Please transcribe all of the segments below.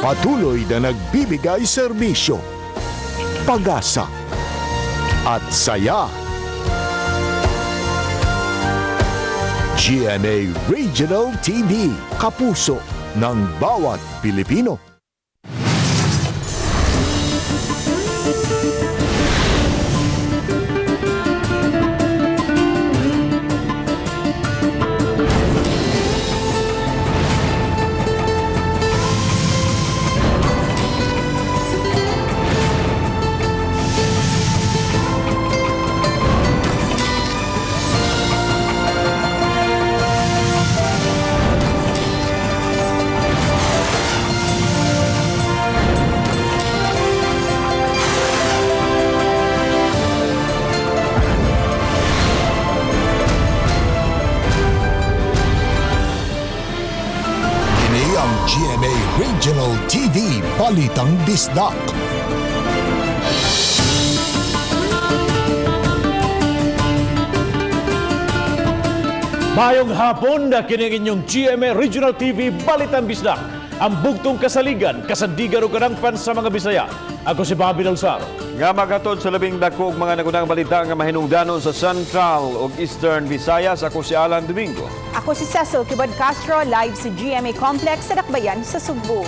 Patuloy na nagbibigay serbisyo, pag-asa at saya. GMA Regional TV, kapuso ng bawat Pilipino. GMA Regional TV, Balitang Bisdak. Mayong hapon na kining inyong GMA Regional TV, Balitang Bisdak. Ang bugtong kasaligan, kasandigan o kanangpan sa mga Bisaya. Ako si Bobby Dalsaro. Nga magatod sa labing dagku'ng mga nagunang balita nga mahinungdanon sa Central o Eastern Visayas. Ako si Alan Domingo. Ako si Cecil Kibod Castro, live sa GMA Complex sa Dakbayan sa Cebu.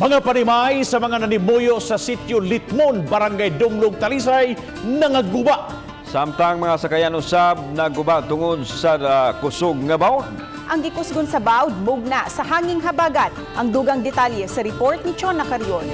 Mga panimay sa mga nanimuyo sa sitio Litmon, Barangay Dumlog, Talisay, nangaguba. Samtang mga sakayan usab naguba tungod sa kusog nga bawd. Ang gikusgon sa bawd, mugna sa hanging habagat. Ang dugang detalye sa report ni Chona Carion.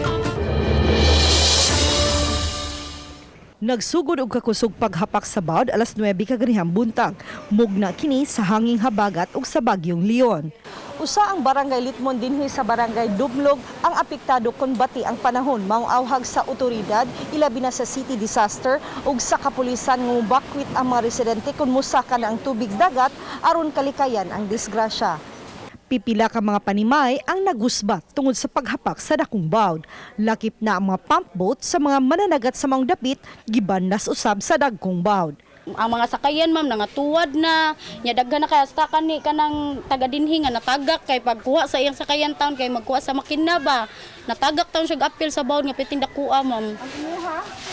Nagsugod og kakusog paghapak sa bawd alas 9 kaganihang buntag. Mugna kini sa hanging habagat ug sa bagyong Leon. Usa ang barangay Litmon dinhi sa barangay Dumlog ang apektado kon bati ang panahon mauawhag sa otoridad ilabi na sa city disaster ug sa kapulisan nga mobakwit ang mga residente kon musaka na ang tubig dagat aron kalikayan ang disgrasya. Pipila ka mga panimay ang nagusbat tungod sa paghapak sa dakong bawd. Lakip na ang mga pump boat sa mga mananagat sa mga dapit gibandas usab sa dagkong bawd. Ang mga sakayan ma'am nangatuwad na nya daghan na kay stakan ni kanang taga dinhi nga natagak kay pagkuha sa iyang sakayan taon kay magkuha sa makina ba natagak taon siya apil sa bawd nga piting dakua ma'am.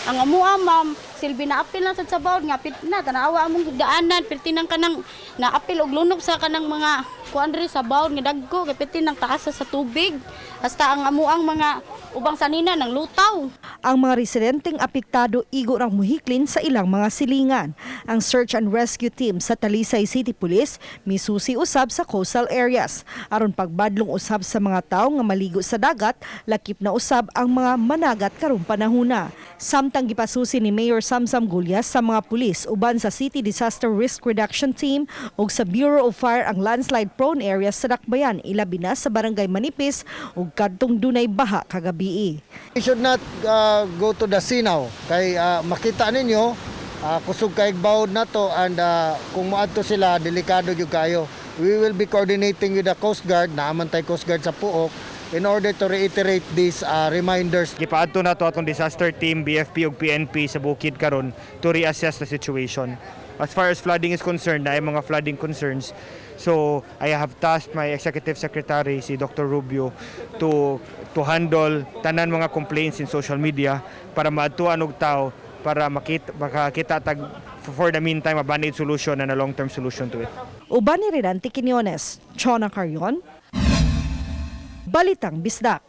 Ang amuha ma'am silbi na apil na sad sa bawd nga pit na tanawa among daanan pertinang kanang na apil og lunok sa kanang mga kuan diri sa bawd nga dagko kay pitin ng taas sa tubig hasta ang amuang mga ubang sanina ng lutaw. Ang mga residenteng apektado igo rang muhiklin sa ilang mga silingan. Ang search and rescue team sa Talisay City Police misusi usab sa coastal areas aron pagbadlong usab sa mga tawo nga maligo sa dagat, lakip na usab ang mga managat karong panahona. Samtang gipasusi ni Mayor Samsam Gulyas sa mga pulis uban sa City Disaster Risk Reduction Team ug sa Bureau of Fire ang landslide prone areas sa Dakbayan ilabi na sa Barangay Manipis ug kadtong dunay baha kagabi. You should not go to the sea now kay makita ninyo kusog kay bawd na to and kung moadto sila delikado gyud kayo. We will be coordinating with the Coast Guard, naaman tay Coast Guard sa Puok in order to reiterate these reminders. Gipaadto na to atong disaster team, BFP ug PNP sa bukid karon to reassess the situation. As far as flooding is concerned, na ay mga flooding concerns. So I have tasked my executive secretary si Dr. Rubio to handle tanan mga complaints in social media para maadtuan og tao para makakita tag for the meantime a band-aid solution and a long-term solution to it. Uban ni Rirante Quiñones, Chona Carion, Balitang Bisdak.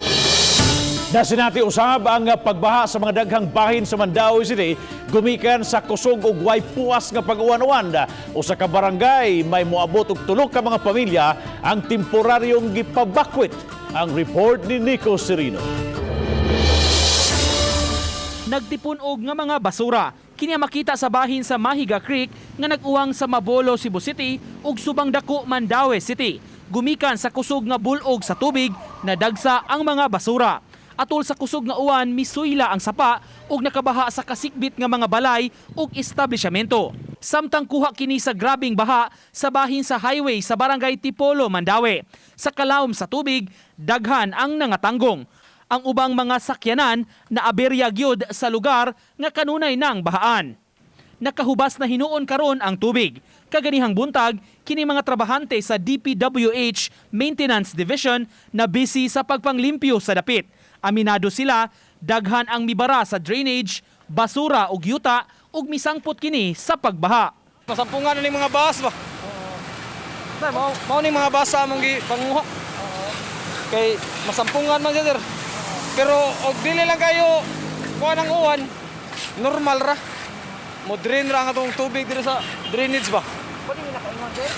Nasinati usab ang pagbaha sa mga daghang bahin sa Mandaue City gumikan sa kusog ug way puas nga pag-uwan-uwan. Usa ka barangay may moabot og 3 ka mga pamilya ang temporaryong gipabakwit. Ang report ni Nico Serino. Nagtipon og nga mga basura kini makita sa bahin sa Mahiga Creek nga nag-uwang sa Mabolo, Cebu City ug subang dako Mandaue City. Gumikan sa kusog nga bulog sa tubig na dagsa ang mga basura. Atol sa kusog nga uwan misuyla ang sapa ug nakabaha sa kasikbit nga mga balay ug establishmento. Samtang kuha kini sa grabing baha sa bahin sa highway sa Barangay Tipolo, Mandaue. Sa kalawom sa tubig, daghan ang nangatanggong. Ang ubang mga sakyanan na aberya gyud sa lugar nga kanunay nang bahaan. Nakahubas na hinuon karon ang tubig. Kaganihang buntag, kini mga trabahante sa DPWH Maintenance Division na busy sa pagpanglimpyo sa dapit. Aminado sila, daghan ang mibara sa drainage, basura ug yuta ug misangpot kini sa pagbaha. Masampungan na ni mga bas ba? Mao ni mga basa among panguha. Kay masampungan man sir. Pero og dili lang kayo kuha ng uwan, normal ra. Mo drain ra ang atong tubig diri sa drainage ba? Pwede mi nakaingon sir?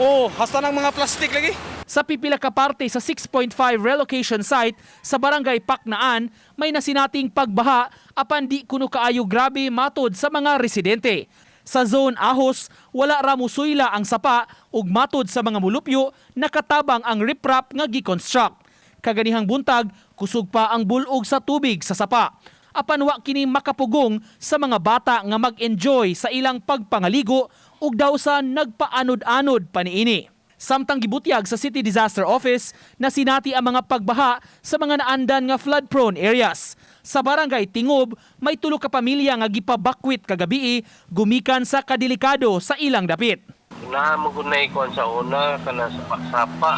Oo, hasta ng mga plastic lagi. Sa pipila ka parte sa 6.5 relocation site sa barangay Paknaan, may nasinating pagbaha apan di kuno kaayo grabe matod sa mga residente. Sa zone Ahos, wala ra musuyla ang sapa ug matod sa mga mulupyo nakatabang ang riprap nga gi-construct. Kaganihang buntag, kusog pa ang bulog sa tubig sa sapa. Apan wa kini makapugong sa mga bata nga mag-enjoy sa ilang pagpangaligo ug daw sa nagpaanod-anod paniini. Samtang gibutyag sa City Disaster Office na sinati ang mga pagbaha sa mga naandan nga flood-prone areas. Sa barangay Tingob, may 3 ka pamilya nga gipabakwit kagabi gumikan sa kadelikado sa ilang dapit. Nahamugunay ko sa una kana sapa.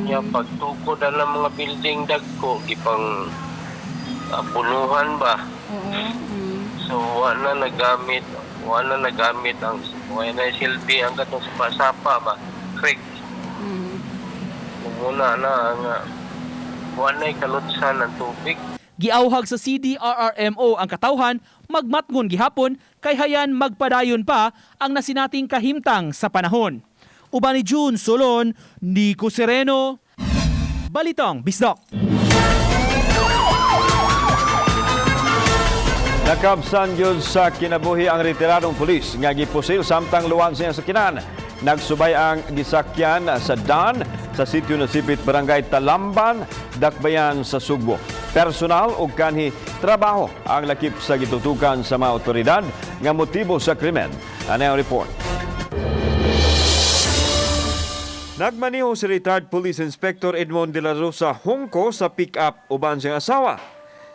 Nya pagtukod ang mga building dagko gipang punuhan ba. So wala nagamit ang wala silbi ang katong sapa ba. Creek. Muna na nga wala kalutsan ng tubig. Giauhag sa CDRRMO ang katawhan, magmatngon gihapon kay hayan magpadayon pa ang nasinating kahimtang sa panahon. Uban ni June Solon, Nico Sereno, Balitang Bisdak. Nakabsan yun sa kinabuhi ang retiradong pulis nga gipusil samtang luwan sa sakinan. Nagsubay ang gisakyan sa Dan sa sitio na Sipit Barangay Talamban, Dakbayan sa Cebu. Personal o kanhi trabaho ang lakip sa gitutukan sa mga otoridad nga motibo sa krimen. Ania report. Nagmaniho si retired Police Inspector Edmond de la Rosa Hongko sa pick-up uban siyang asawa.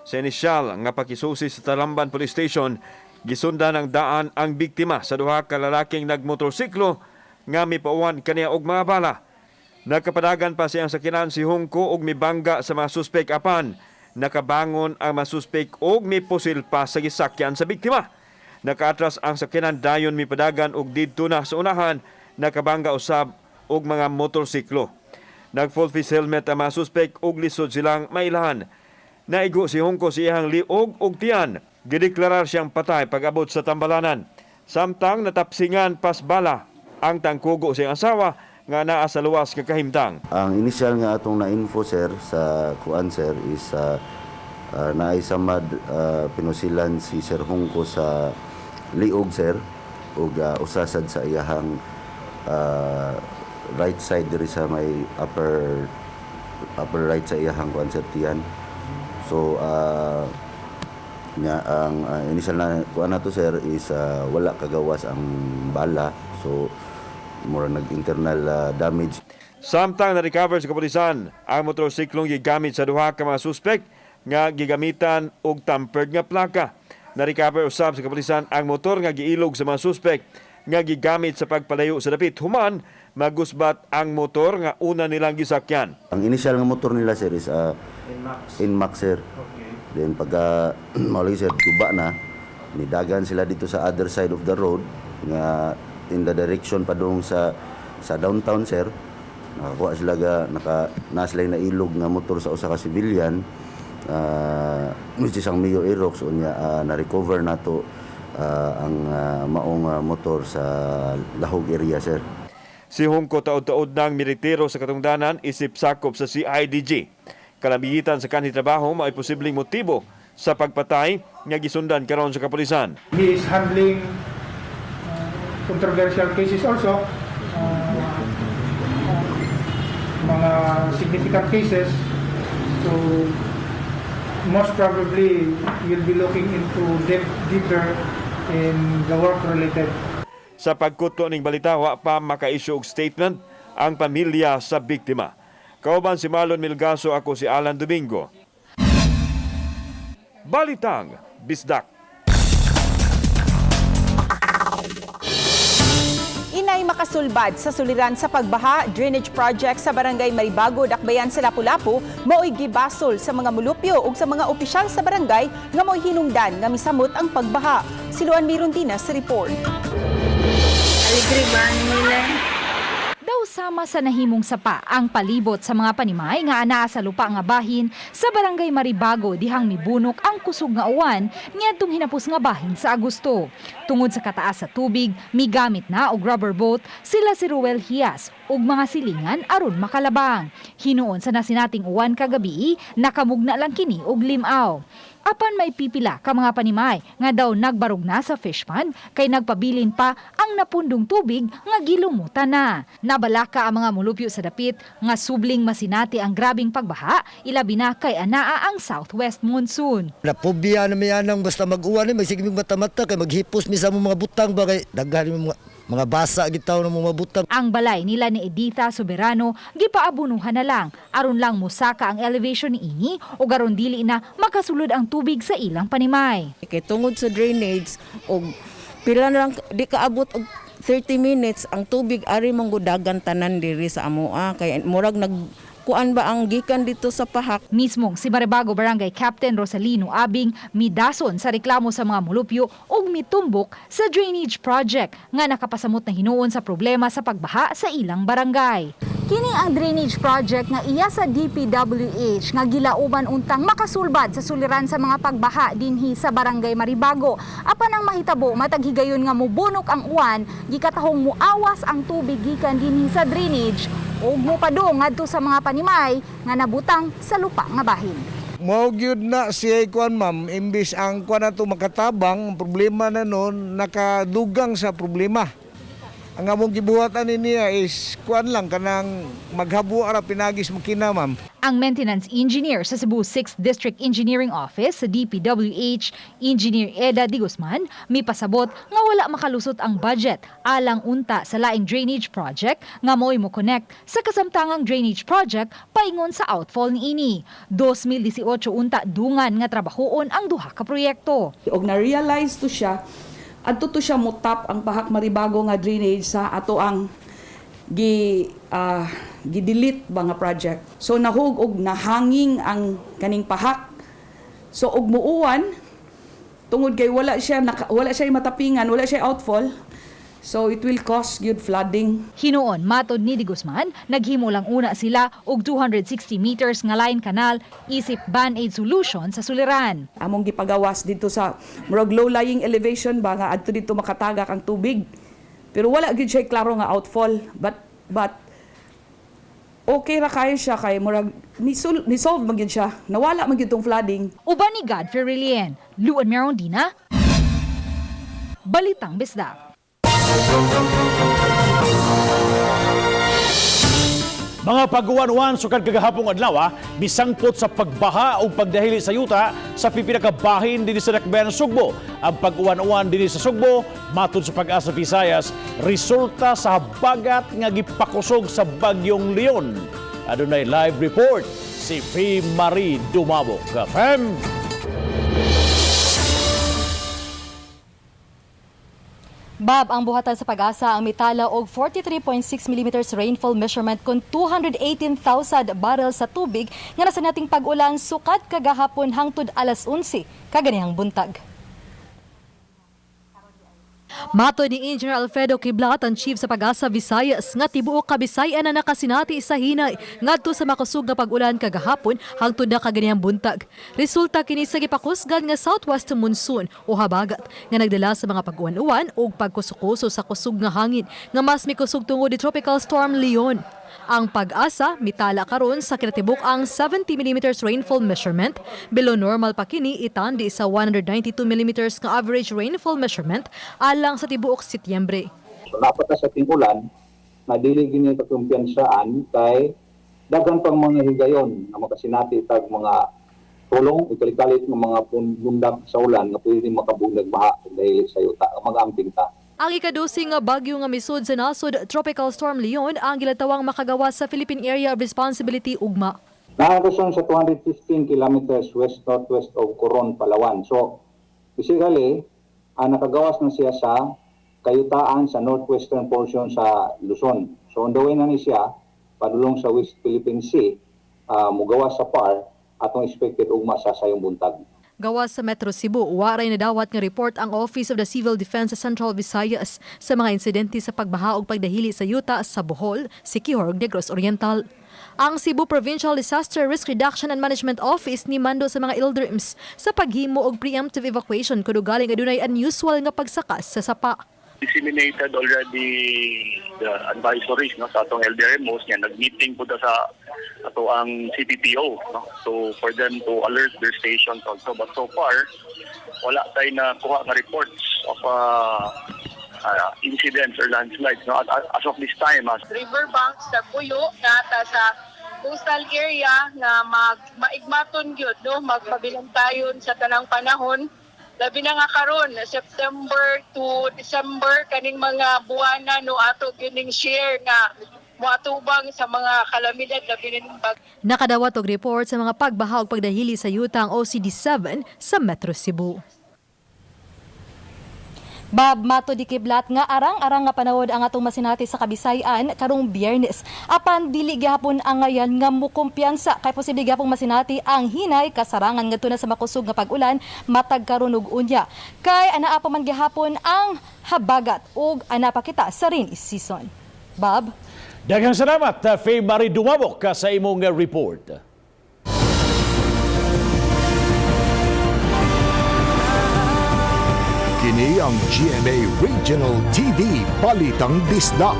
Sa inisyal nga pakisusi sa Talamban Police Station, gisundan ng daan ang biktima sa duha ka lalaking nagmotorsiklo nga mipauwan kaniya og mga bala. Nakapadagan pa siyang sakinan si Hongko og mibangga sa mga suspek apan nakabangon ang mga suspek og mipusil pa sa gisakyan sa biktima. Nakaatras ang sakinan dayon mipadagan og didto na sa unahan, nakabangga usab og mga motorsiklo. Nag-full face helmet ang mga suspek og lisod silang mailahan. Naigo si Hongko sa iyang liog og tiyan. Gideklarar siyang patay pag-abot sa tambalanan. Samtang natapsingan pas bala ang tangkugo sa iyang asawa nga naa sa luwas nga kahimtang. Ang initial nga atong na-info sir sa kuan sir is naisamad pinusilan si Sir Hongko sa liog sir ug usasad sa iyahang right side diri sa may upper right sa iyahang kuan sir tiyan. So ang initial na kuan nato sir is wala kagawas ang bala. So mura nag-internal damage. Samtang na-recover sa kapulisan ang motorsiklong gigamit sa duha ka mga suspek nga gigamitan og tampered nga plaka. Na-recover usab sa kapulisan ang motor nga giilog sa mga suspek nga gigamit sa pagpalayo sa dapit. Human, magusbat ang motor nga una nilang gisakyan. Ang initial nga motor nila sir is Inmax sir. Okay. Then pagka mauli sir guba na, nidagan sila dito sa other side of the road nga in the direction padung sa downtown sir. Nakakuha sila sila na ilog nga motor sa usa ka civilian which is ang Mio Aerox unya na-recover nato ang maong motor sa Lahog area sir. Si Hongko taod-taod ng militero sa katungdanan isip sakop sa CIDG. Kalabihitan sa kanhi trabaho may posibleng motibo sa pagpatay nga gisundan karon sa kapulisan. He is handling controversial cases also, mga significant cases. So most probably you'll be looking into deeper in the work related. Sa pagkuto ning balita, wa pa maka-issue og statement ang pamilya sa biktima. Kauban si Marlon Milgaso, ako si Alan Domingo. Balitang Bisdak. makasulbad sa suliran sa pagbaha drainage project sa barangay Maribago, Dakbayan sa Lapu-Lapu mao'y gibasol sa mga mulupyo ug sa mga opisyal sa barangay nga mo'y hinungdan nga misamot ang pagbaha. Siluan Mirondina sa report. Daw sama sa nahimong sapa ang palibot sa mga panimay nga anaa sa lupa nga bahin sa barangay Maribago dihang mibunok ang kusog nga uwan niadtong hinapos nga bahin sa Agosto. Tungod sa kataas sa tubig, migamit na og rubber boat sila si Ruel Hias ug mga silingan aron makalabang. Hinuon sa nasinating uwan kagabi, nakamugna lang kini og limaw. Apan may pipila ka mga panimay nga daw nagbarog na sa fish pond kay nagpabilin pa ang napundong tubig nga gilumutan na. Nabalaka ang mga mulupyo sa dapit nga subling masinati ang grabing pagbaha, ilabi na kay anaa ang southwest monsoon. Napobya na may anang basta mag-uwan magsigmig mata-mata kay maghipos mi sa mga butang ba kay daghan mga basa gitaw ng mga butang. Ang balay nila ni Editha Soberano gipaabunuhan na lang aron lang musaka ang elevation niini o aron dili na makasulod ang tubig sa ilang panimay. Kay tungod sa drainage og pila na lang di kaabot og 30 minutes ang tubig ari manggudagan tanan diri sa amoa kay murag kuan ba ang gikan dito sa pahak. Mismong si Maribago Barangay Captain Rosalino Abing midason sa reklamo sa mga mulupyo ug mitumbok sa drainage project nga nakapasamot na hinuon sa problema sa pagbaha sa ilang barangay. Kini ang drainage project nga iya sa DPWH nga gilauban untang makasulbad sa suliran sa mga pagbaha dinhi sa Barangay Maribago. Apan ang mahitabo matag higayon nga mubunok ang uwan, gikatahong muawas ang tubig gikan dinhi sa drainage ug mopadung ngadto sa mga panimay nga nabutang sa lupa nga bahin. Mao gyud na siya kuan ma'am, imbis ang kuan nato makatabang, ang problema na noon nakadugang sa problema. Ang among gibuhatan niya is kuan lang kanang maghabu ara pinagis makina ma'am. Ang maintenance engineer sa Cebu 6th District Engineering Office sa DPWH, Engineer Eda Di Guzman, may pasabot nga wala makalusot ang budget alang unta sa laing drainage project nga mo'y mo connect sa kasamtangang drainage project paingon sa outfall niini. 2018 unta dungan nga trabahoon ang duha ka proyekto. Og na-realize to siya adto to siya motap ang Pahak Maribago nga drainage sa ato ang gi-delete ba nga project. So nahug og nahanging ang kaning pahak. So og muuwan tungod kay wala siya matapingan, wala siya outfall. So it will cause good flooding. Hinuon matod ni Di Guzman, naghimo lang una sila og 260 meters nga line canal isip band-aid solution sa suliran. Among gipagawas dito sa murag low-lying elevation ba nga adto dito makatagak ang tubig. Pero wala gyud siya klaro nga outfall, but okay ra kayo siya kay murag ni-solve man gyud siya. Nawala man gyud tong flooding. Uban ni Godfrey Rilien, Luan Mirondina, Balitang Bisdak. Mga pag-uwan-uwan sukad kagahapong adlaw, bisangpot sa pagbaha o pagdahili sa yuta sa pipinakabahin dinhi sa Dakbayan, Cebu. Ang pag-uwan-uwan dinhi sa Cebu, matod sa Pag-asa Visayas, resulta sa habagat nga gipakusog sa bagyong Leon. Adunay live report si P. Marie Dumabog. Fem. Bab, ang buhatan sa Pag-asa ang mitala og 43.6 mm rainfall measurement kon 218,000 barrels sa tubig nga nasa nating pag-ulan sukad kagahapon hangtod alas 11 kaganihang buntag. Mato ni Engineer Alfredo Kiblat, ang chief sa Pag-asa Visayas, nga tibuok Kabisayan na nakasinati sa hinay ngadto sa makusog nga pag-ulan kagahapon hangtod na kaganihang buntag. Resulta kini sa gipakusgan nga southwest monsoon o habagat nga nagdala sa mga pag-uwan-uwan ug pagkusukuso sa kusog nga hangin nga mas mikusog tungod ni Tropical Storm Leon. Ang Pag-asa mitala karon sa kinatibuk ang 70 mm rainfall measurement, below normal pa kini itandi sa 192 mm nga average rainfall measurement alang sa tibuok Setyembre. So dapat sa tingulan na dili gini pagkumpiyansaan kay daghan pang mga higayon na makasinati tag mga tulong ikalit ng mga bundak sa ulan nga pwede makabulag baha dahil sa yuta mag-amping ta. Ang ikadusing nga bagyo nga misud sa nasod Tropical Storm Leon ang gilatawang makagawas sa Philippine Area of Responsibility ugma. Nakakusyon sa 215 kilometers west-northwest of Coron, Palawan. So, basically, nakagawas na siya sa kayutaan sa northwestern portion sa Luzon. So on the way na ni siya, padulong sa West Philippine Sea, mugawas sa PAR, atong expected ugma sa sayong buntag. Gawas sa Metro Cebu, waray na dawat nga report ang Office of the Civil Defense sa Central Visayas sa mga insidente sa pagbaha ug pagdahili sa yuta sa Bohol, Siquijor, Negros Oriental. Ang Cebu Provincial Disaster Risk Reduction and Management Office ni mando sa mga ILDRIMS sa paghimo og preemptive evacuation kuno galing adunay unusual nga pagsakas sa sapa. Disseminated already the advisories sa atong LDRMOs nga nag-meeting po sa ato ang CPPO so for them to alert their stations also, but so far wala tayo na kuha nga reports of incidents or landslides as of this time. Riverbanks sa Puyo nata sa coastal area nga maigmaton gyud magpabilantayon sa tanang panahon. Labi na nga karon September to December kaning mga buwana ato gining share nga moatubang sa mga kalamidad labi na ning Nakadawat og report sa mga pagbaha ug pagdahili sa yuta ang OCD-7 sa Metro Cebu. Bab mato di kiblat nga arang-arang nga panahod ang atong masinati sa Kabisayan karong Biyernes. Apan dili gyapon ang ngayan nga mukumpiyansa kay posible gyapon masinati ang hinay kasarangan ngadto na sa makusog nga pag-ulan matag karon ug unya. Kay anaa pa man gyapon ang habagat ug ana pa kita sa rainy season. Bab, daghang salamat Faye Marie Dumabok sa imong report. Kini ang GMA Regional TV Balitang Bisdak.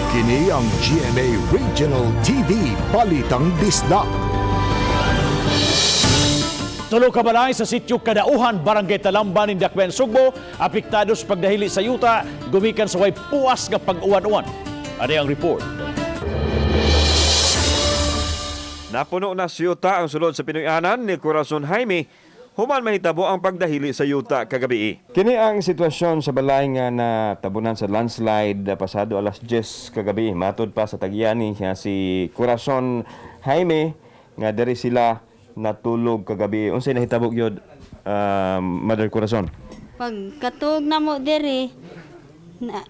Kini ang GMA Regional TV Balitang Bisdak. Tulo ka balay sa sitio Kadauhan, Barangay Talamban, Indakben, Sugbo, apektado sa pagdahili sa yuta, gumikan sa way puwas nga pag-uwan-uwan. Ano ang report? Napuno na sa yuta ang sulod sa Pinoyanan ni Corazon Jaime, human mahitabo ang pagdahili sa yuta kagabi. Kini ang sitwasyon sa balay nga natabunan sa landslide pasado alas 10 kagabi. Matod pa sa tagyani niya si Corazon Jaime nga diri sila natulog kagabi. Unsay nahitabo gyud Mother Corazon? Pagkatug na mo diri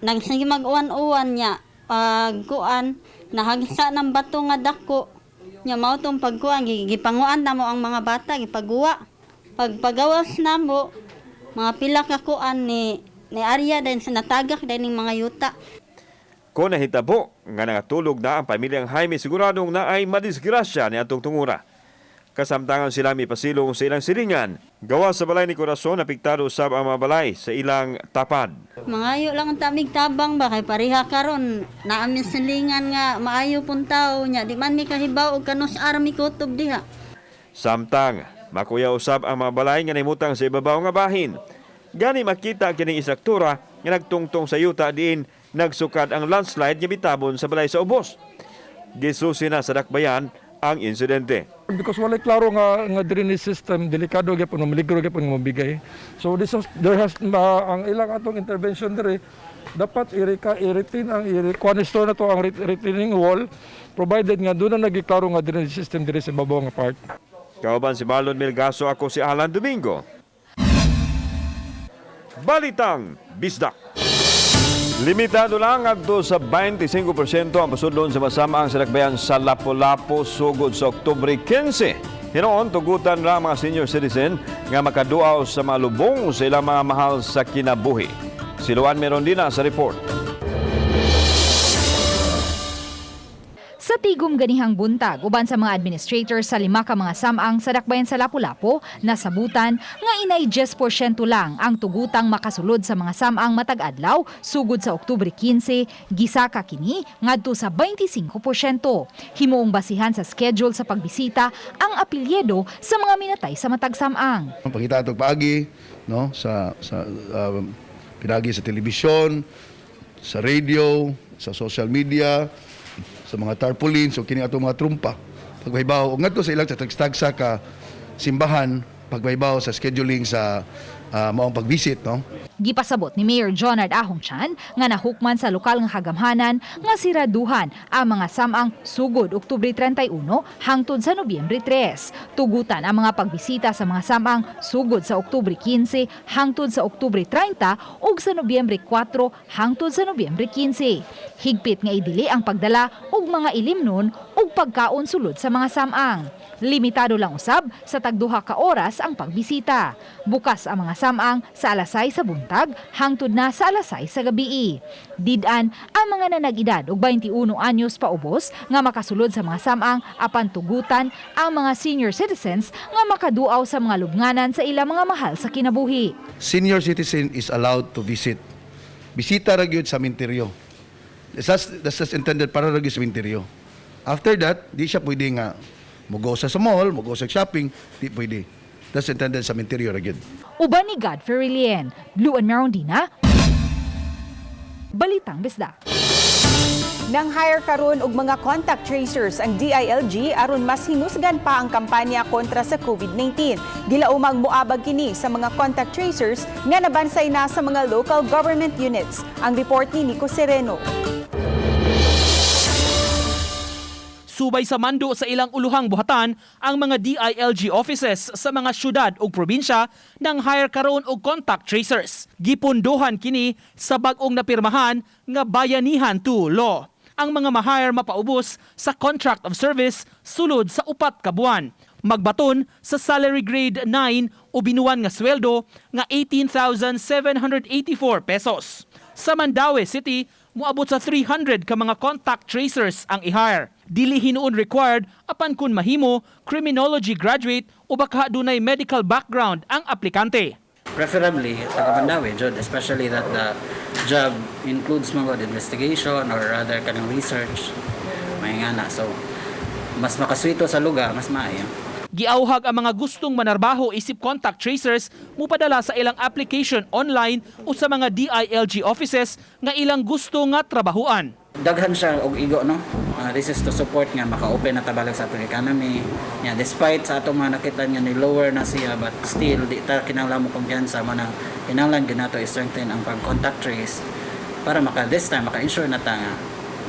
nagsige mag-uwan-uwan niya pagkuan nahagsa ng bato nga dako. Nya mao tong pagkuan gipanguan na mo ang mga bata gipaguwa. Pagpagawas na mo mga pila ka kuan ni Ania din sa natagak din ning mga yuta. Kung nahitabo nga nangatulog na ang pamilyang Jaime, siguradong na ay madisgrasya ni atong tungura. Kasamtangan sila may pasilong sa ilang silingan. Gawa sa balay ni Corazon, apektado usab ang mga balay sa ilang tapad. Mangayo lang ang tamig tabang ba kay pareha karon naa mi silingan nga maayo pun tawo nya di man mi kahibaw og kanus armi kutob diha. Samtang makuya usab ang mga balay nga nahimutang sa ibabaw nga bahin. Gani makita kining istruktura nga nagtungtong sa yuta diin nagsukad ang landslide nga bitabon sa balay sa ubos. Gisusi na sa dakbayan ang insidente. Because wala klaro nga drainage system, delikado gyapon maligro gyapon nga mabigay. So there has ang ilang atong intervention dire dapat i-retain ang cornerstone na to ang retaining wall provided nga doon na nagiklaro nga drainage system dire sa babaw nga part. Kauban si Marlon Melgaso, ako si Alan Domingo. Balitang Bisdak. Limitado lang adto sa 25% ang pasudlon sa masamaang salakbayan sa Lapu-Lapu sugod sa Oktubre 15. Hinoon, tugutan ra mga senior citizen nga makaduaw sa mga lubong sa ilang mga mahal sa kinabuhi. Siluan meron din sa report. Sa tigom ganihang buntag, uban sa mga administrators sa 5 ka mga samang sa dakbayan sa Lapu-Lapu, nasabutan nga inay 10% lang ang tugutang makasulod sa mga samang matag adlaw sugod sa Oktubre 15, gisaka kini ngadto sa 25%. Himuong basihan sa schedule sa pagbisita ang apelyido sa mga minatay sa matag samang. Pangita itong paagi sa pinagi sa telebisyon, sa radio, sa social media, sa mga tarpaulin, so kini ato mga trumpa. Pagbaybaw, ngadto sa ilang tagstagsa ka simbahan, pagbaybaw sa scheduling sa maong pagbisit, Gipasabot ni Mayor Jonard Ahongchan nga nahukman sa lokal nga hagamhanan nga siraduhan ang mga samang sugod Oktubre 31 hangtod sa Nobyembre 3. Tugutan ang mga pagbisita sa mga samang sugod sa Oktubre 15 hangtod sa Oktubre 30 ug sa Nobyembre 4 hangtod sa Nobyembre 15. Higpit nga idili ang pagdala og mga ilimnon ug pagkaon sulod sa mga samang. Limitado lang usab sa tagduha ka oras ang pagbisita. Bukas ang mga samang sa alas 6 sa buntag hangtod na sa alas 6 sa gabi. Didan ang mga nanag-edad og 21 anyos paubos nga makasulod sa mga samang apan tugutan ang mga senior citizens nga makaduaw sa mga lubnganan sa ilang mga mahal sa kinabuhi. Senior citizen is allowed to visit. Bisita ra gyud sa sementeryo. That's intended para ra gyud sa sementeryo. After that, di siya pwede nga mugo sa mall, mugo sa shopping, di pwede. That's intended sa sementeryo ra gyud. Uban ni Godfrey Lien, Blue and Marondina, Balitang Bisdak. Nang hire karon og mga contact tracers ang DILG aron mas himusgan pa ang kampanya kontra sa COVID-19. Gilaumag moabag kini sa mga contact tracers nga nabansay na sa mga local government units. Ang report ni Nico Sereno. Subay sa mando sa ilang uluhang buhatan ang mga DILG offices sa mga syudad ug probinsya nang hire karon og contact tracers. Gipundohan kini sa bag-ong napirmahan nga bayanihan to law. Ang mga ma-hire mapaubos sa contract of service sulod sa 4 ka buwan. Magbaton sa salary grade 9 o binuwan nga sweldo nga 18,784 pesos. Sa Mandaue City, moabot sa 300 ka mga contact tracers ang i-hire. Dili hinuon required apan kun mahimo criminology graduate o baka dunay medical background ang aplikante. Preferably taga Mandaue jud, especially that the job includes mga investigation or rather kanang research may ngana, so mas makaswito sa lugar, mas maayo. Giauhag ang mga gustong manarbaho isip contact tracers mupadala sa ilang application online o sa mga DILG offices nga ilang gusto nga trabahuan. Daghan siya og igo, no? This is to support nga maka-open na tabalag sa atong economy. Yeah, despite sa atong mga nakita nga ni lower na siya, but still di ta kinahanglan mo kumpiyansa mo na kinahanglan ginato i-strengthen ang pag-contact trace para this time maka-ensure na ta nga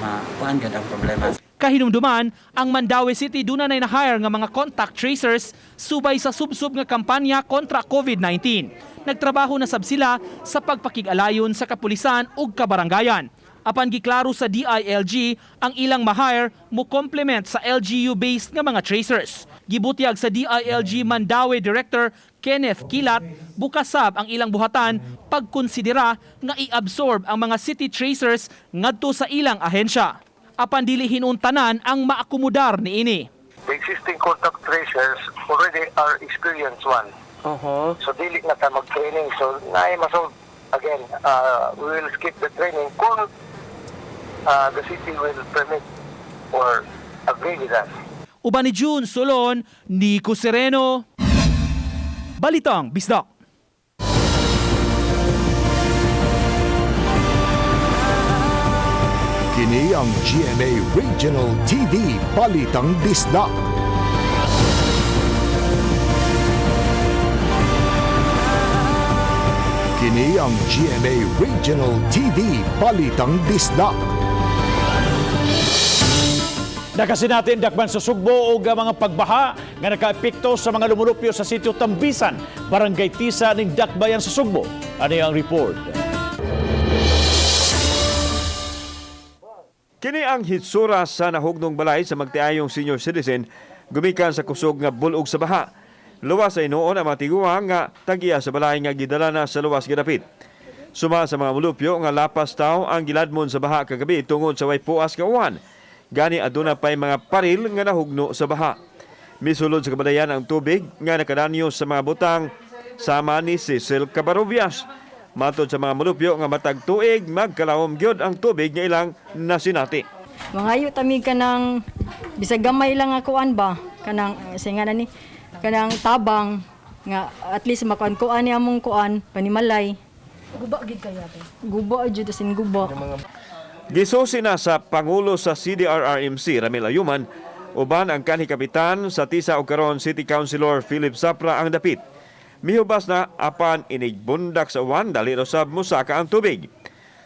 makuan gyud ang problema. Kahinumduman, ang Mandaue City dunay na-hire nga mga contact tracers subay sa subsub nga kampanya kontra COVID-19. Nagtrabaho na sab sila sa pagpakig-alayon sa kapulisan ug kabarangayan. Apan giklaro sa DILG, ang ilang ma-hire mo complement sa LGU-based nga mga tracers. Gibutyag sa DILG Mandaue Director Kenneth Kilat, bukasab ang ilang buhatan pagkonsidera nga i-absorb ang mga city tracers ngadto sa ilang ahensya. Apan dili hinuntanan ang maakomodar niini. The existing contact tracers already are experienced one. So dili na ta mag-training. So naay masod again, we will skip the training kung the city will permit or agree with us. Uban ni June Solon, Nico Sereno, Balitang Bisdak. Kini ang GMA Regional TV Balitang Bisdak. Kini ang GMA Regional TV Balitang Bisdak. Nakasinatin dakban sa Sugbo o mga pagbaha nga nakaepekto sa mga lumulupyo sa sitio Tambisan, Barangay Tisa ning Dakbayan sa Sugbo. Ano ang report? Kini ang hitsura sa nahugnong balay sa magtiayong senior citizen gumikan sa kusog nga bulog sa baha. Luwas sa inoon ang mga tiguang nga tagiya sa balay nga gidala na sa luwas gidapit. Suma sa mga mulupyo nga lapas taw ang giladmon sa baha kagabi tungod sa way puas ka uwan. Gani aduna pay mga paril nga nahugno sa baha. Misulod sa kabadayan ang tubig nga nakadanyo sa mga butang sama ni Cecil Cabarobias. Matod sa mga mulupyo nga matag tuig magkalawom gyud ang tubig nga ilang nasinati. Mangayo tami kanang bisag gamay lang nga kuan ba kanang singa ni kanang tabang nga at least makuan ni among kuan panimalay. Guba gid kaya to. Guba jud sin guba. Gisusi na sa Pangulo sa CDRRMC Ramil Ayuman uban ang kanhi kapitan sa Tisa ug karon City Councilor Philip Sapra ang dapit. Mihubas na apan inigbundak sa uwan dali usab musaka ang tubig.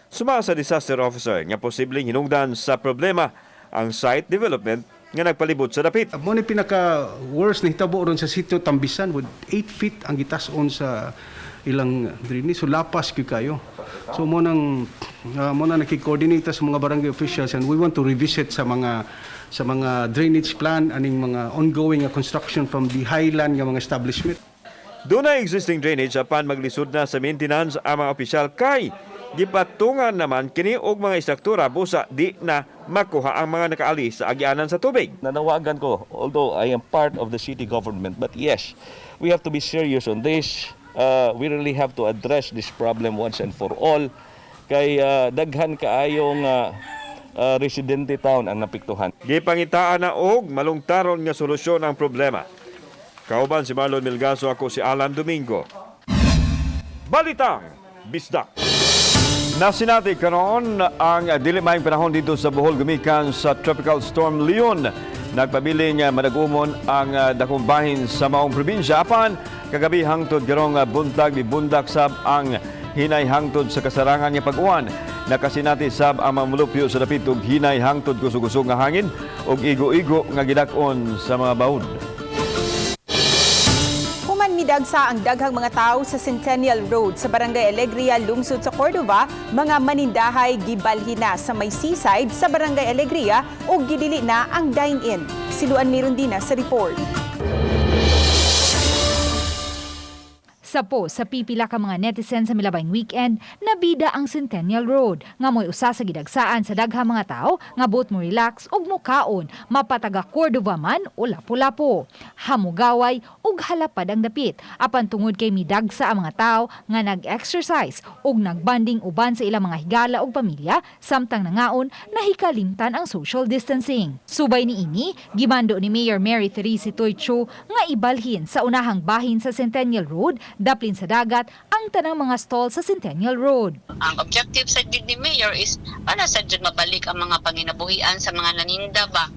Suma sa disaster officer nga posibleng hinungdan sa problema ang site development nga nagpalibot sa dapit. Mo ni pinaka worst na hitabo ron sa sitio Tambisan with 8 feet ang gitas-on sa ilang drainage, so lapas gyud kayo. So mo nang nakikoordinate sa mga barangay officials, and we want to revisit sa mga drainage plan aning mga ongoing construction from the highland nga mga establishment. Doon na existing drainage apan maglisod na sa maintenance ang mga opisyal kay gipatungan naman kini og mga istruktura busa di na makuha ang mga nakaali sa agyanan sa tubig. Nanawagan ko, although I am part of the city government, but yes, we have to be serious on this. We really have to address this problem once and for all. Kay daghan kaayong residente town ang napiktuhan. Gipangitaan na og malungtaron nga solusyon ang problema. Kauban si Marlon Milgaso, ako si Alan Domingo. Balitang Bisdak. Nasinati karon ang dili maayong panahon dito sa Bohol gumikan sa Tropical Storm Leon. Nagpabiling madagumon ang dakong bahin sa maong probinsya. Apan kagabi hangtod karong buntag bundak sab ang hinay hangtod sa kasarangan nga pag-uwan. Nakasinati sab ang mamulupyo sa dapit og hinay hangtod kusog-kusog nga hangin og igo-igo nga gidak-on sa mga bawod. Midagsa ang daghang mga tao sa Centennial Road sa Barangay Alegria, lungsod sa Cordova, mga manindahay gibalhin na sa may seaside sa Barangay Alegria ug gidili na ang dine-in. Siluan Mirundina sa report. Sapo sa pipila ka mga netizen sa milabayng weekend, nabida ang Centennial Road nga mo'y usa sa gidagsaan sa daghang mga tao nga both mo relax ug mukaon, mapataga Cordova man o Lapu-Lapu. Hamugaway ug halapad ang dapit. Apan tungod kay midagsa ang mga tao nga nag-exercise ug nagbanding uban sa ilang mga higala ug pamilya, samtang nangaon nahikalimtan ang social distancing. Subay ni ini, gimando ni Mayor Mary Therese Toycho nga ibalhin sa unahang bahin sa Centennial Road daplin sa dagat ang tanang mga stall sa Centennial Road. Ang objective sa gid ni Mayor is para sa jud mabalik ang mga panginabuhian sa mga naninda ba.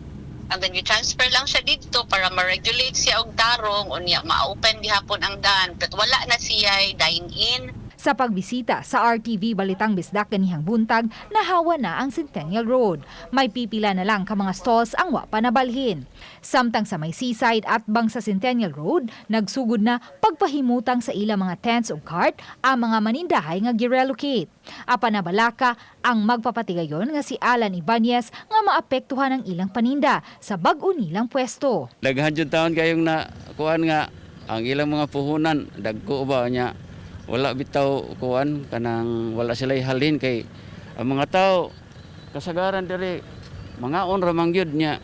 And then transfer lang siya dito para ma-regulate siya og tarong unya ma-open gihapon ang daan but wala na siya dine-in. Sa pagbisita sa RTV Balitang Bisdak kanihang buntag, nahawa na ang Centennial Road. May pipila na lang ka mga stalls ang wa pa nabalhin. Samtang sa may seaside at bang sa Centennial Road, nagsugod na pagpahimutang sa ilang mga tents o cart ang mga manindahay nga girelocate. Apan nabalaka ang magpapatigayon nga si Alan Ibanez nga maapektuhan ang ilang paninda sa bag-o nilang pwesto. Daghan jud taon kayong na kuan nga ang ilang mga puhunan dagko ba nya wala bitaw kuan kanang wala sila halin kay ang mga tao kasagaran diri mga ra man gyud nya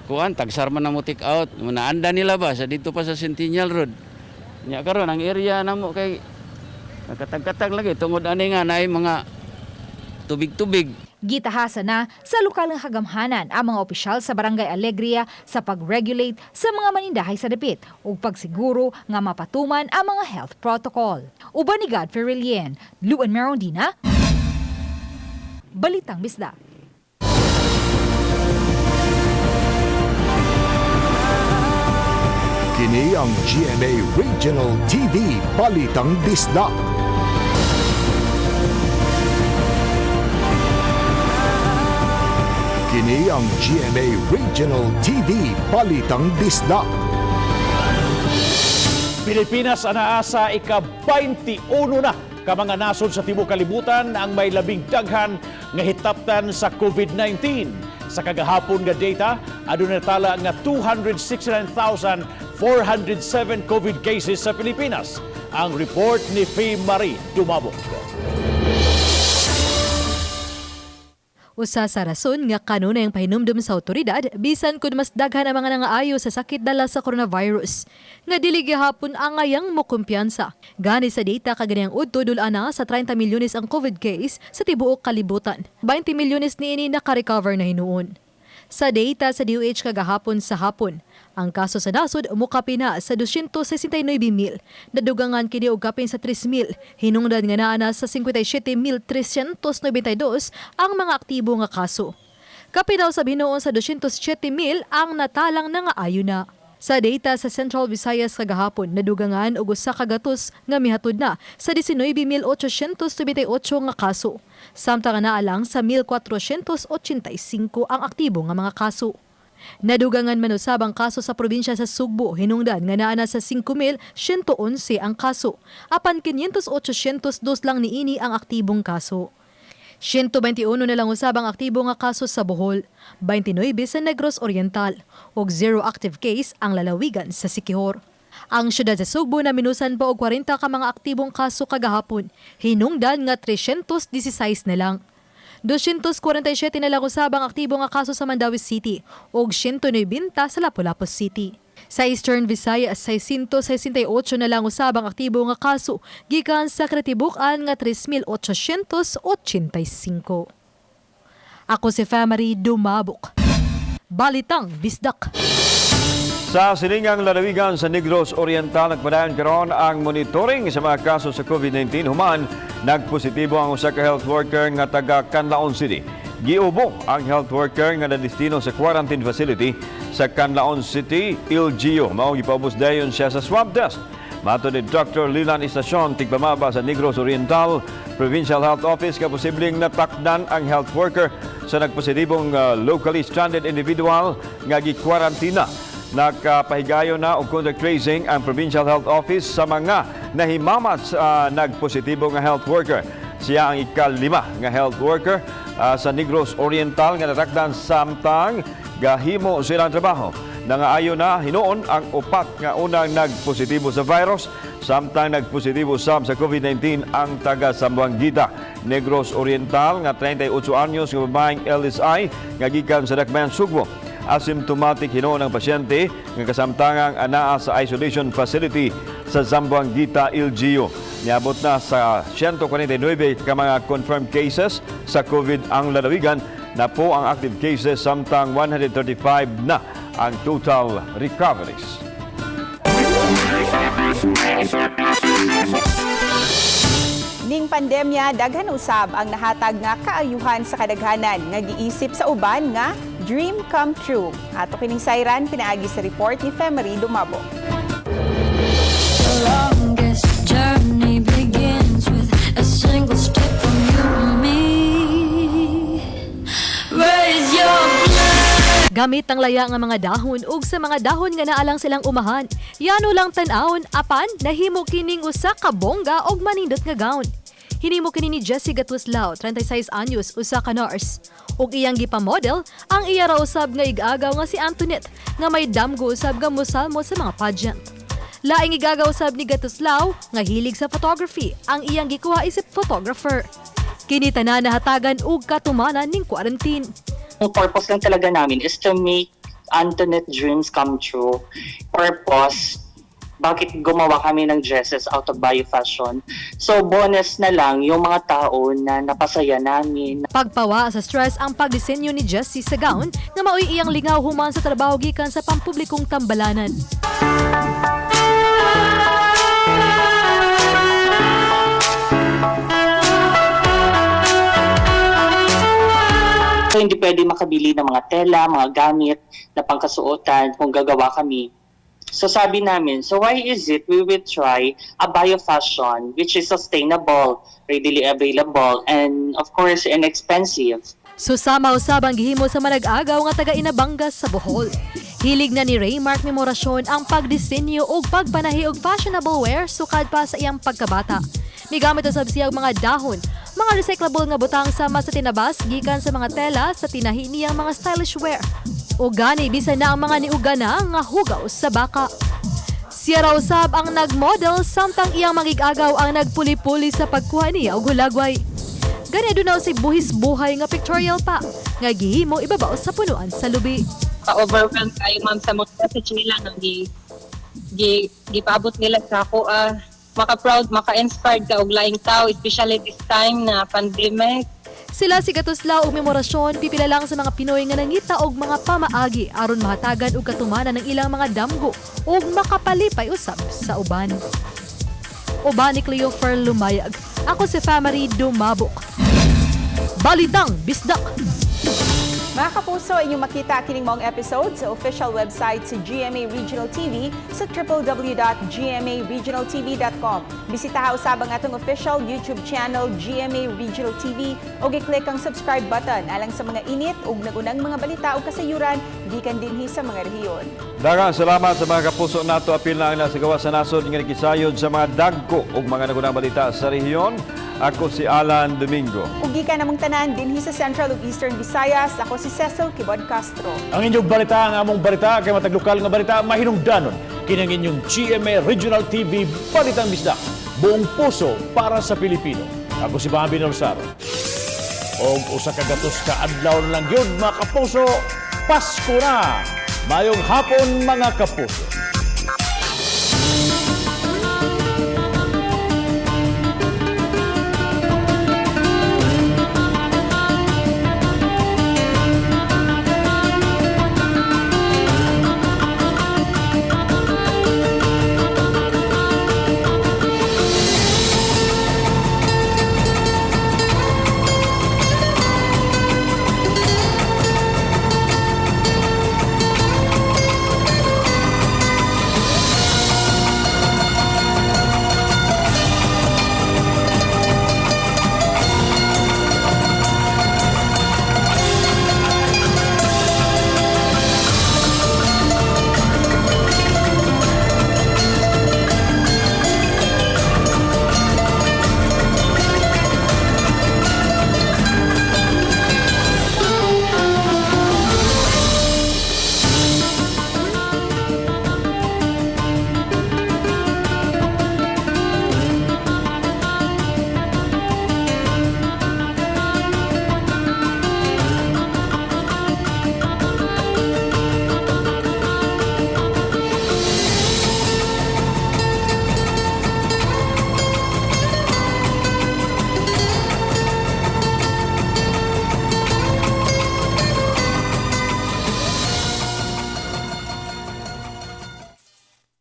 kuan tagsar man na mo take out naanda nila ba sa dito pa sa Centennial Road nya karon ang area namo kay nakatag-katag lagi tungod ani nga naay mga tubig-tubig. Gitahasa na sa lokal nga kagamhanan ang mga opisyal sa Barangay Alegria sa pag-regulate sa mga manindahay sa dapit ug pagsiguro nga mapatuman ang mga health protocol. Uban ni Godfrey Rilien, Luan Merondina, Balitang Bisdak. Kini ang GMA Regional TV Balitang Bisdak. Kini ang GMA Regional TV Balitang Bisdak. Pilipinas anaasa ika-21 na ka mga nasod sa tibuok kalibutan ang may labing daghan nga hitaptan sa COVID-19. Sa kagahapon nga data, aduna tala nga 269,407 COVID cases sa Pilipinas. Ang report ni Faye Marie Dumabok. Usa sa rason nga kanunay ang pahinumdum sa otoridad bisan kun mas daghan ang mga nangaayo sa sakit dala sa coronavirus. Nga dili gihapon angayang mo kumpiyansa. Gani sa data kaganiyang udto dul-ana sa 30 milyones ang COVID case sa tibuok kalibutan. 20 milyones niini naka-recover na hinuon. Sa data sa DOH kagahapon sa hapon, ang kaso sa nasod mukapi na sa 269,000, nadugangan kini og kapin sa 3,000, hinungdan nga naa na sa 57,392 ang mga aktibo nga kaso. Kapi daw sa binuon sa 207,000 ang natalang nangaayo na. Sa data sa Central Visayas kagahapon, nadugangan og usa ka gatos nga mihatod na sa 19,878 nga kaso. Samtang naalang sa 1,485 ang aktibo nga mga kaso. Nadugangan man usab ang kaso sa probinsya sa Cebu, hinungdan nga naa na sa 5,111 ang kaso. Apan 500,802 lang niini ang aktibong kaso. 121 na lang usab ang aktibo nga kaso sa Bohol, 29 sa Negros Oriental, ug 0 active case ang lalawigan sa Siquijor. Ang syudad sa Cebu na minusan pa og 40 ka mga aktibong kaso kagahapon, hinungdan nga 316 na lang. 247 na lang usab ang aktibo nga kaso sa Mandaue City ug 190 sa Lapu-Lapu City. Sa Eastern Visayas, 668 na lang usab ang aktibo nga kaso gikan sa Katibukan nga 3,885. Ako si Family Dumabok. Balitang Bisdak. Sa siningang lalawigan sa Negros Oriental, nagpadayon karon ang monitoring sa mga kaso sa COVID-19. Human, nagpositibo ang usa ka health worker nga taga Canlaon City. Giubo ang health worker nga nadestino sa quarantine facility sa Canlaon City, LGU. Mao gipaubos dayon siya sa swab test. Matod ni Dr. Lilan Estacion, tigpamaba sa Negros Oriental Provincial Health Office, nga posibleng natakdan ang health worker sa nagpositibong locally stranded individual nga gi-quarantina. Nagpahigayon na og contact tracing ang Provincial Health Office sa mga nahimamat sa nagpositibo nga health worker. Siya ang ika-5 nga health worker sa Negros Oriental nga natakdan samtang gahimo silang trabaho. Nangaayo na hinuon ang 4 nga unang nagpositibo sa virus, samtang nagpositibo sa COVID-19 ang taga Zamboanguita, Negros Oriental nga 38 anyos nga babaeng LSI nga gikan sa Dakbayan, Cebu. Asymptomatic hinuon ang pasyente nga kasamtangang anaa sa isolation facility sa Zamboanguita, LGU. Niabot na sa 149 ka mga confirmed cases sa COVID ang lalawigan, na po ang active cases, samtang 135 na ang total recoveries. Ning pandemya, daghan usab ang nahatag nga kaayuhan sa kadaghanan nga giisip sa uban nga dream come true. Ato kining sayran pinaagi sa report ni Femery Dumabo. The longest journey begins with a single step from you and me. Raise your flag. Gamit ang laya nga mga dahon ug sa mga dahon nga naalang silang umahan. Yano lang tan-awon apan nahimo kining usa ka bongga og manindot nga gown. Hinimo kini ni Jessie Gatuslao, 36 anyos, usa ka nurse. Ug iyang gipamodel ang iya ra usab nga igagaw nga si Antoinette nga may damgo usab nga mosalmo sa mga pageant. Laing igagaw usab ni Gatuslao nga hilig sa photography, ang iyang gikuha isip photographer. Kini tanan nahatagan og katumanan ning quarantine. Ang purpose lang talaga namin is to make Antoinette dreams come true. Purpose, bakit gumawa kami ng dresses out of biofashion. So bonus na lang yung mga tao na napasaya namin. Pagpawa sa stress ang pagdisenyo ni Jessie sa gown nga maoy iyang lingaw human sa trabaho gikan sa pampublikong tambalanan. So hindi pwede makabili ng mga tela, mga gamit na pangkasuotan kung gagawa kami. So sabi namin, so why is it we will try a biofashion which is sustainable, readily available, and of course inexpensive. Susama usab ang gihimo sa manag-agaw nga taga Inabangas sa Bohol. Hilig na ni Raymark Memorasyon ang pagdisenyo og pagpanahi og fashionable wear sukad pa sa iyang pagkabata. Migamit usab siya og mga dahon, mga recyclable nga butang sama sa tinabas gikan sa mga tela sa tinahi niyang mga stylish wear. O gani bisan na ang mga niugana nga hugaw sa baka. Siya raw usab ang nagmodel samtang iyang magigagaw ang nagpuli-puli sa pagkuha niya og hulagway. Gani doon si buhis-buhay nga pictorial pa nga gihimo ibabaw sa punuan sa lubi. Pa-overwhelm kayo ma'am sa mga message nila nang gipaabot nila sa ako maka-proud, maka-inspired ka og laing tao, especially this time na pandemic. Sila si Gatuslao og Memorasyon pipila lang sa mga Pinoy nga nangita og mga pamaagi aron mahatagan og katumanan ng ilang mga damgo ug makapalipay usab sa uban. Uban ni Cleofer Lumayag. Ako si Family Dumabok. Balitang Bisdak. Mga kapuso, inyong makita kining maong episode sa official website sa GMA Regional TV sa www.gmaregionaltv.com. Bisitaha usab ang atong official YouTube channel GMA Regional TV o gi-click ang subscribe button alang sa mga init ug nagunang mga balita o kasayuran gikan dinhi sa mga rehiyon. Daghang salamat sa mga kapuso nato apil na ang nasigawa sa nasod nga nakisayod sa mga dagko ug mga nagunang balita sa rehiyon. Ako si Alan Domingo. Ug gikan namong tanan dinhi sa Central ug Eastern Visayas, ako si Cecil Kibod Castro. Ang inyong balita, ang among balita, kay matag lokal nga balita, mahinungdanon. Kinang inyong GMA Regional TV Balitang Bisdak. Buong puso para sa Pilipino. Ako si Bambi Norsaro. O usa ka gatos ka adlaw na lang yun, mga kapuso. Pasko na! Mayong hapon, mga kapuso.